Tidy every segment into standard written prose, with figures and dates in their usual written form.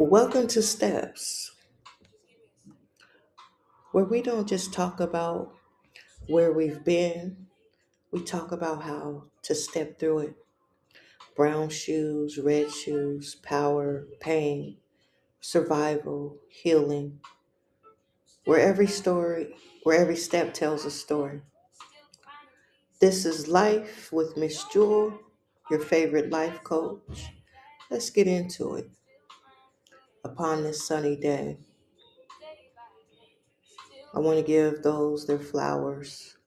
Welcome to Steps, where we don't just talk about where we've been, we talk about how to step through it. Brown shoes, red shoes, power, pain, survival, healing, where every step tells a story. This is Life with Miss Jewel, your favorite life coach. Let's get into it. Upon this sunny day, I want to give those their flowers,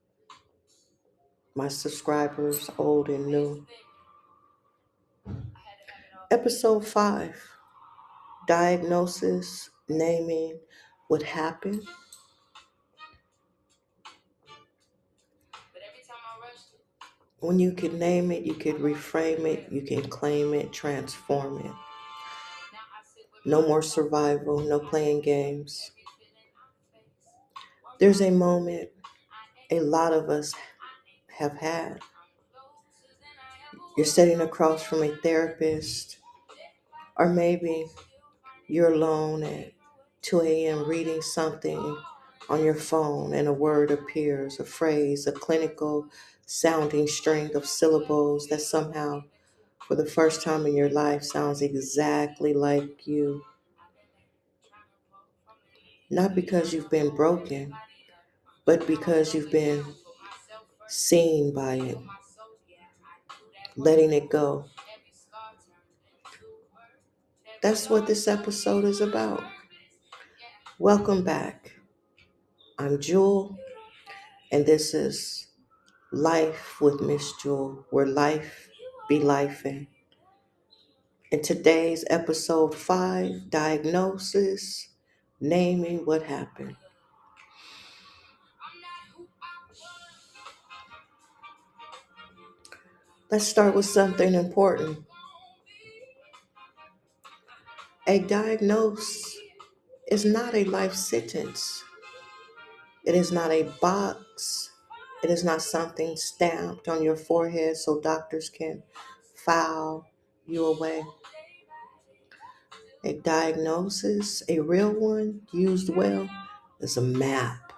my subscribers, old and new. Episode 5, Diagnosis, Naming What Happened. When you can name it, you can reframe it, you can claim it, transform it. No more survival, no playing games. There's a moment a lot of us have had. You're sitting across from a therapist, or maybe you're alone at 2 a.m. reading something on your phone and a word appears, a phrase, a clinical sounding string of syllables that somehow, for the first time in your life, sounds exactly like you. Not because you've been broken, but because you've been seen by it, letting it go. That's what this episode is about. Welcome back. I'm Jewel, and this is Life with Miss Jewel, where life be lifing. In today's episode 5, Diagnosis, Naming What Happened. Let's start with something important. A diagnose is not a life sentence. It is not a box. It is not something stamped on your forehead so doctors can file you away. A diagnosis, a real one, used well, is a map.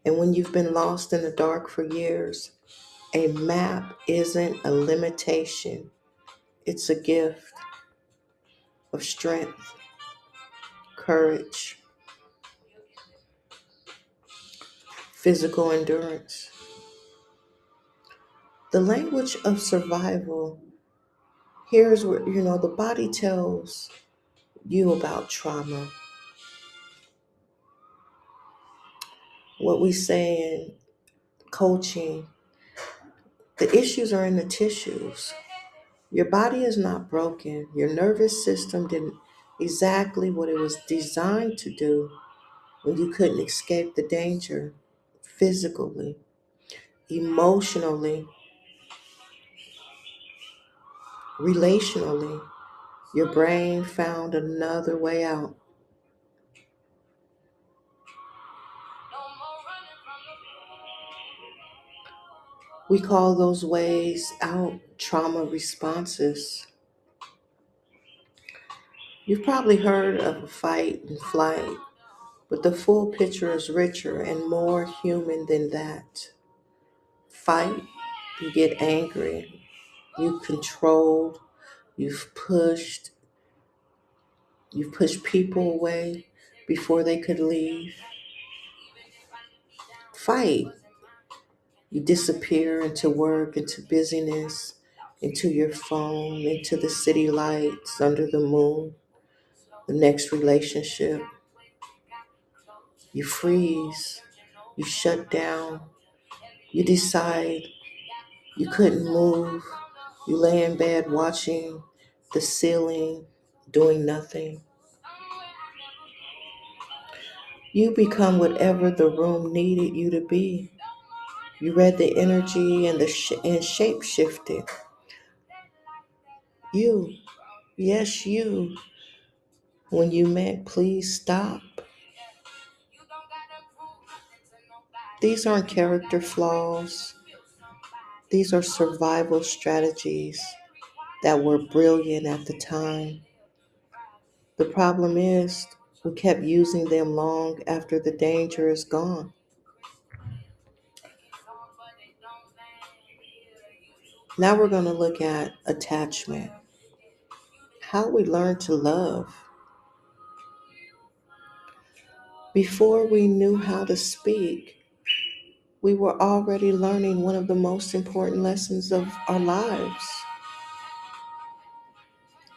And when you've been lost in the dark for years, a map isn't a limitation. It's a gift of strength, courage, physical endurance. The language of survival, here's where, the body tells you about trauma. What we say in coaching, the issues are in the tissues. Your body is not broken. Your nervous system did exactly what it was designed to do when you couldn't escape the danger physically, emotionally, relationally. Your brain found another way out. We call those ways out trauma responses. You've probably heard of a fight and flight, but the full picture is richer and more human than that. Fight, you get angry, you controlled, you've pushed, you've pushed people away before they could leave. Fight, you disappear into work, into busyness, into your phone, into the city lights, under the moon, the next relationship. You freeze, you shut down, you decide you couldn't move. You lay in bed watching the ceiling, doing nothing. You become whatever the room needed you to be. You read the energy and shape shifted. You, yes, you. When you meant please stop. These aren't character flaws. These are survival strategies that were brilliant at the time. The problem is, we kept using them long after the danger is gone. Now we're going to look at attachment, how we learn to love. Before we knew how to speak, we were already learning one of the most important lessons of our lives.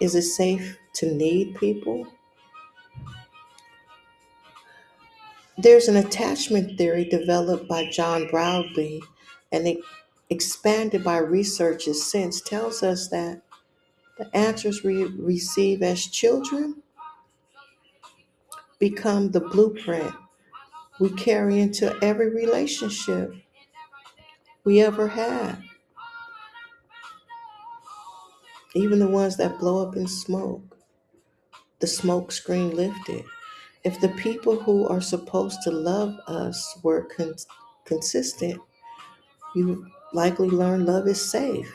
Is it safe to need people? There's an attachment theory developed by John Bowlby and expanded by researchers since tells us that the answers we receive as children become the blueprint we carry into every relationship we ever had, even the ones that blow up in smoke, the smoke screen lifted. If the people who are supposed to love us were consistent, you likely learn love is safe.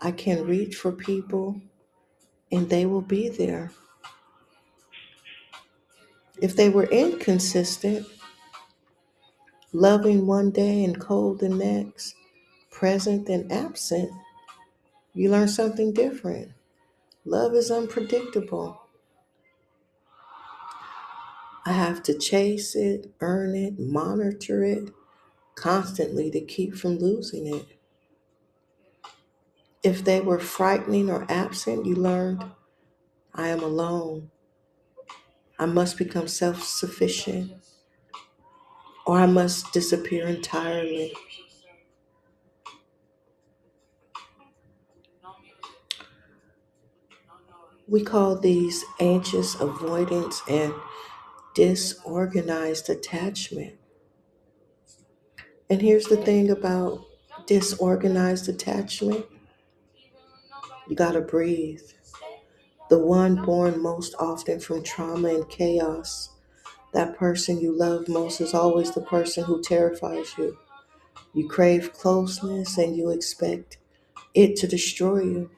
I can reach for people and they will be there. If they were inconsistent, loving one day and cold the next, present and absent, you learn something different. Love is unpredictable. I have to chase it, earn it, monitor it constantly to keep from losing it. If they were frightening or absent, you learned I am alone. I must become self sufficient or I must disappear entirely. We call these anxious avoidance and disorganized attachment. And here's the thing about disorganized attachment, you gotta breathe. The one born most often from trauma and chaos, that person you love most is always the person who terrifies you. You crave closeness and you expect it to destroy you.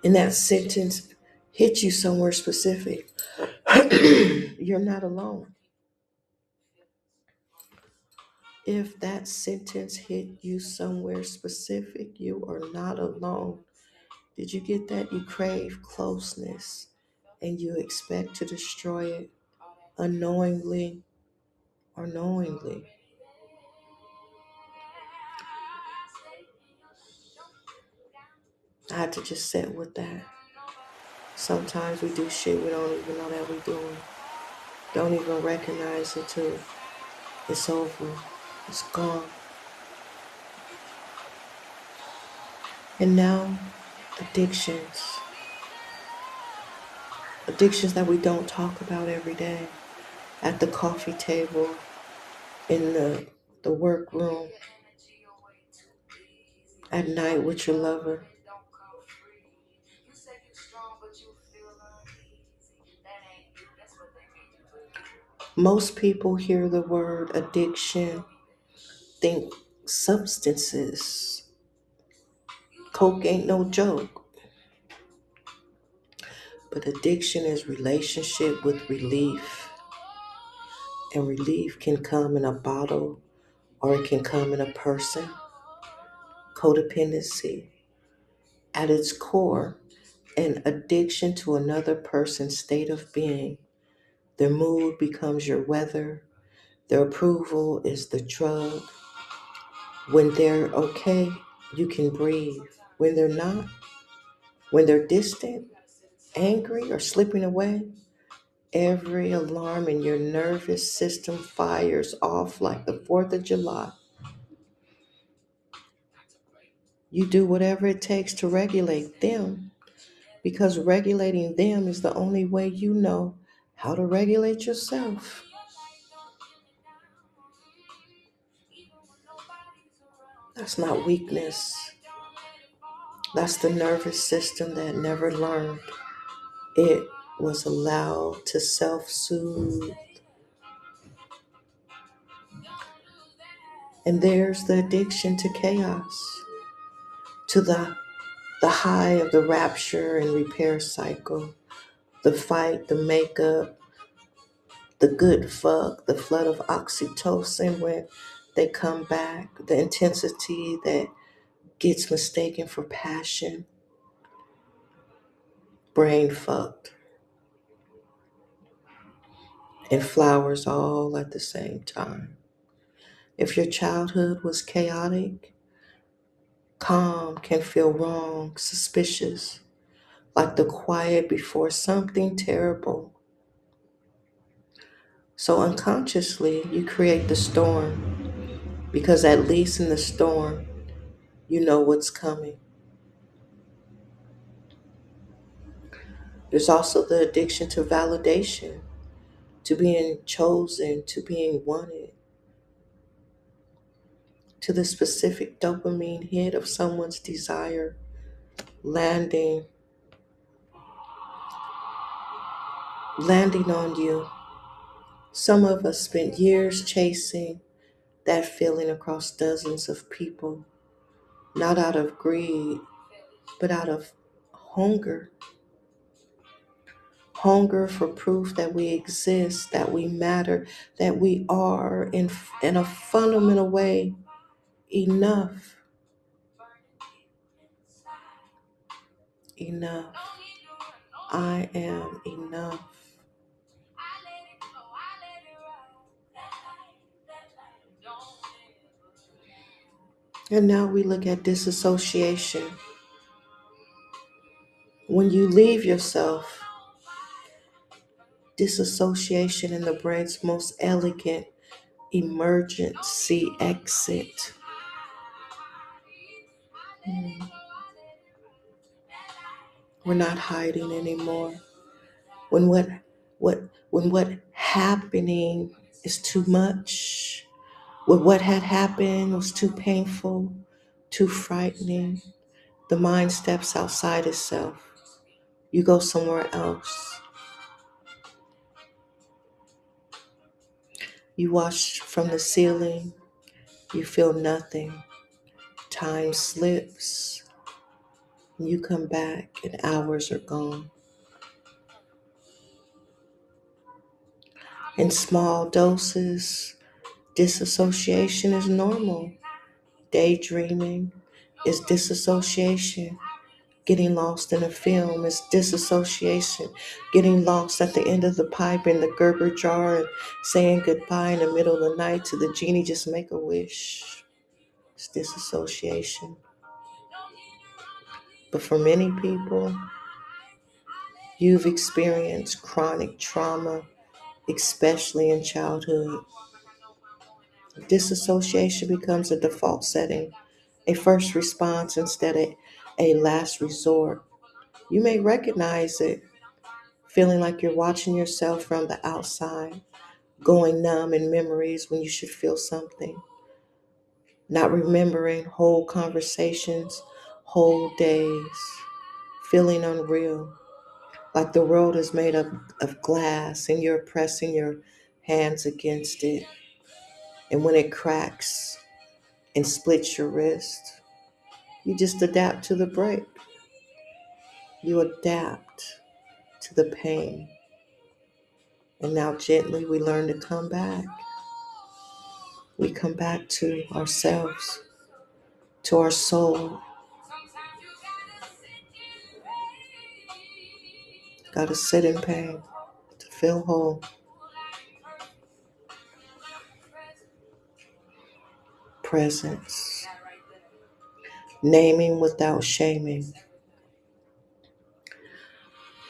And that sentence hits you somewhere specific. You're not alone. If that sentence hit you somewhere specific, you are not alone. Did you get that? You crave closeness and you expect to destroy it unknowingly or knowingly. I had to just sit with that. Sometimes we do shit we don't even know that we're doing. Don't even recognize it till it's over. It's gone. And now, addictions. Addictions that we don't talk about every day. At the coffee table, in the workroom, at night with your lover. Most people hear the word addiction, think substances. Coke ain't no joke. But addiction is relationship with relief. And relief can come in a bottle or it can come in a person. Codependency, at its core, an addiction to another person's state of being. Their mood becomes your weather. Their approval is the drug. When they're okay, you can breathe. When they're not, when they're distant, angry, or slipping away, every alarm in your nervous system fires off like the 4th of July. You do whatever it takes to regulate them because regulating them is the only way you know how to regulate yourself. That's not weakness. That's the nervous system that never learned. It was allowed to self soothe. And there's the addiction to chaos, to the The high of the rapture and repair cycle, the fight, the makeup, the good fuck, the flood of oxytocin when they come back, the intensity that gets mistaken for passion, brain fucked, and flowers all at the same time. If your childhood was chaotic, calm can feel wrong, suspicious, like the quiet before something terrible. So unconsciously, you create the storm because at least in the storm, you know what's coming. There's also the addiction to validation, to being chosen, to being wanted, to the specific dopamine hit of someone's desire landing landing on you. Some of us spent years chasing that feeling across dozens of people, not out of greed, but out of hunger. Hunger for proof that we exist, that we matter, that we are in a fundamental way enough. Enough. I am enough. And now we look at disassociation. When you leave yourself, disassociation in the brain's most elegant emergency exit. We're not hiding anymore. When what happening is too much, when what had happened was too painful, too frightening, the mind steps outside itself. You go somewhere else. You watch from the ceiling. You feel nothing. Time slips. You come back and hours are gone. In small doses, disassociation is normal. Daydreaming is disassociation. Getting lost in a film is disassociation. Getting lost at the end of the pipe in the Gerber jar and saying goodbye in the middle of the night to the genie, just make a wish. It's disassociation. But for many people, you've experienced chronic trauma, especially in childhood. Disassociation becomes a default setting, a first response instead of a last resort. You may recognize it, feeling like you're watching yourself from the outside, going numb in memories when you should feel something, not remembering whole conversations, whole days, feeling unreal, like the world is made up of glass and you're pressing your hands against it. And when it cracks and splits your wrist, you just adapt to the break. You adapt to the pain. And now gently we learn to come back. We come back to ourselves, to our soul. Gotta sit in pain to feel whole. Presence. Naming without shaming.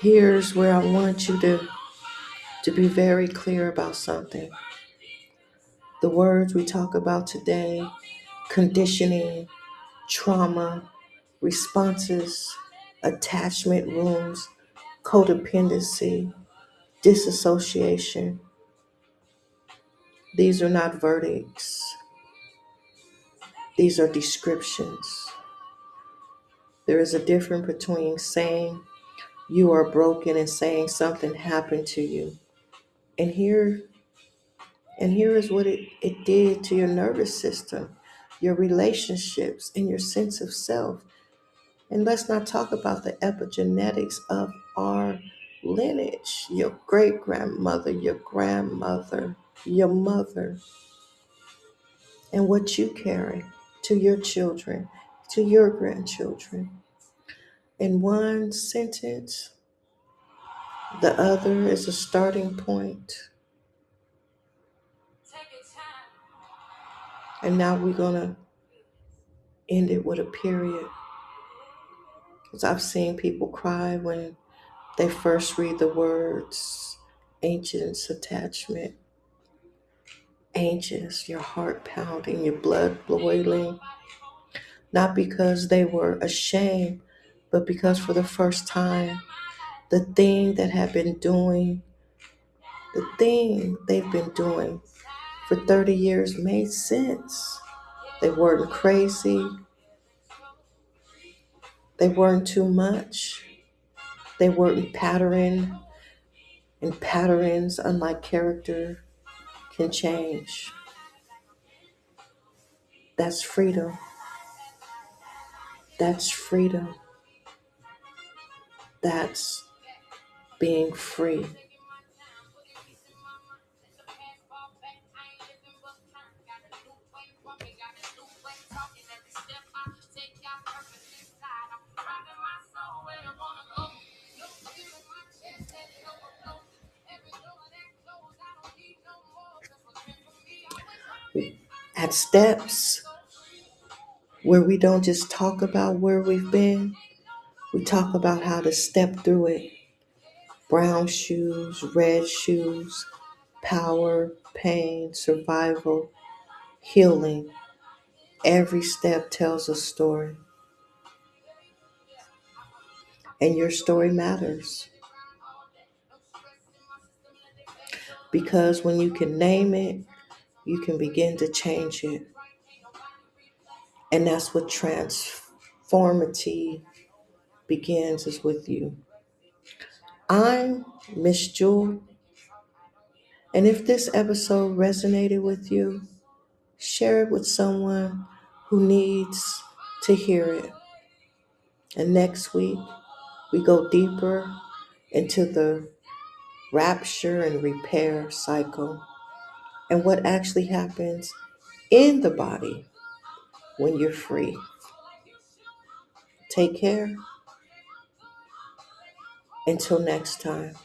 Here's where I want you to be very clear about something. The words we talk about today, conditioning, trauma, responses, attachment wounds, codependency, disassociation. These are not verdicts. These are descriptions. There is a difference between saying you are broken and saying something happened to you. And here is what it did to your nervous system, your relationships, and your sense of self. And let's not talk about the epigenetics of our lineage, your great grandmother, your grandmother, your mother, and what you carry to your children, to your grandchildren. In one sentence, the other is a starting point. And now we're going to end it with a period. Because I've seen people cry when they first read the words anxious attachment. Anxious, your heart pounding, your blood boiling. Not because they were ashamed, but because for the first time, the thing that had been doing, the thing they've been doing for 30 years made sense. They weren't crazy. They weren't too much. They weren't pattern, and patterns, unlike character, can change. That's freedom. That's freedom. That's being free. At steps where we don't just talk about where we've been, we talk about how to step through it. Brown shoes, red shoes, power, pain, survival, healing. Every step tells a story, and your story matters because when you can name it, you can begin to change it. And that's what transformity begins is with you. I'm Miss Jewel, and if this episode resonated with you, share it with someone who needs to hear it. And next week, we go deeper into the rapture and repair cycle and what actually happens in the body when you're free. Take care. Until next time.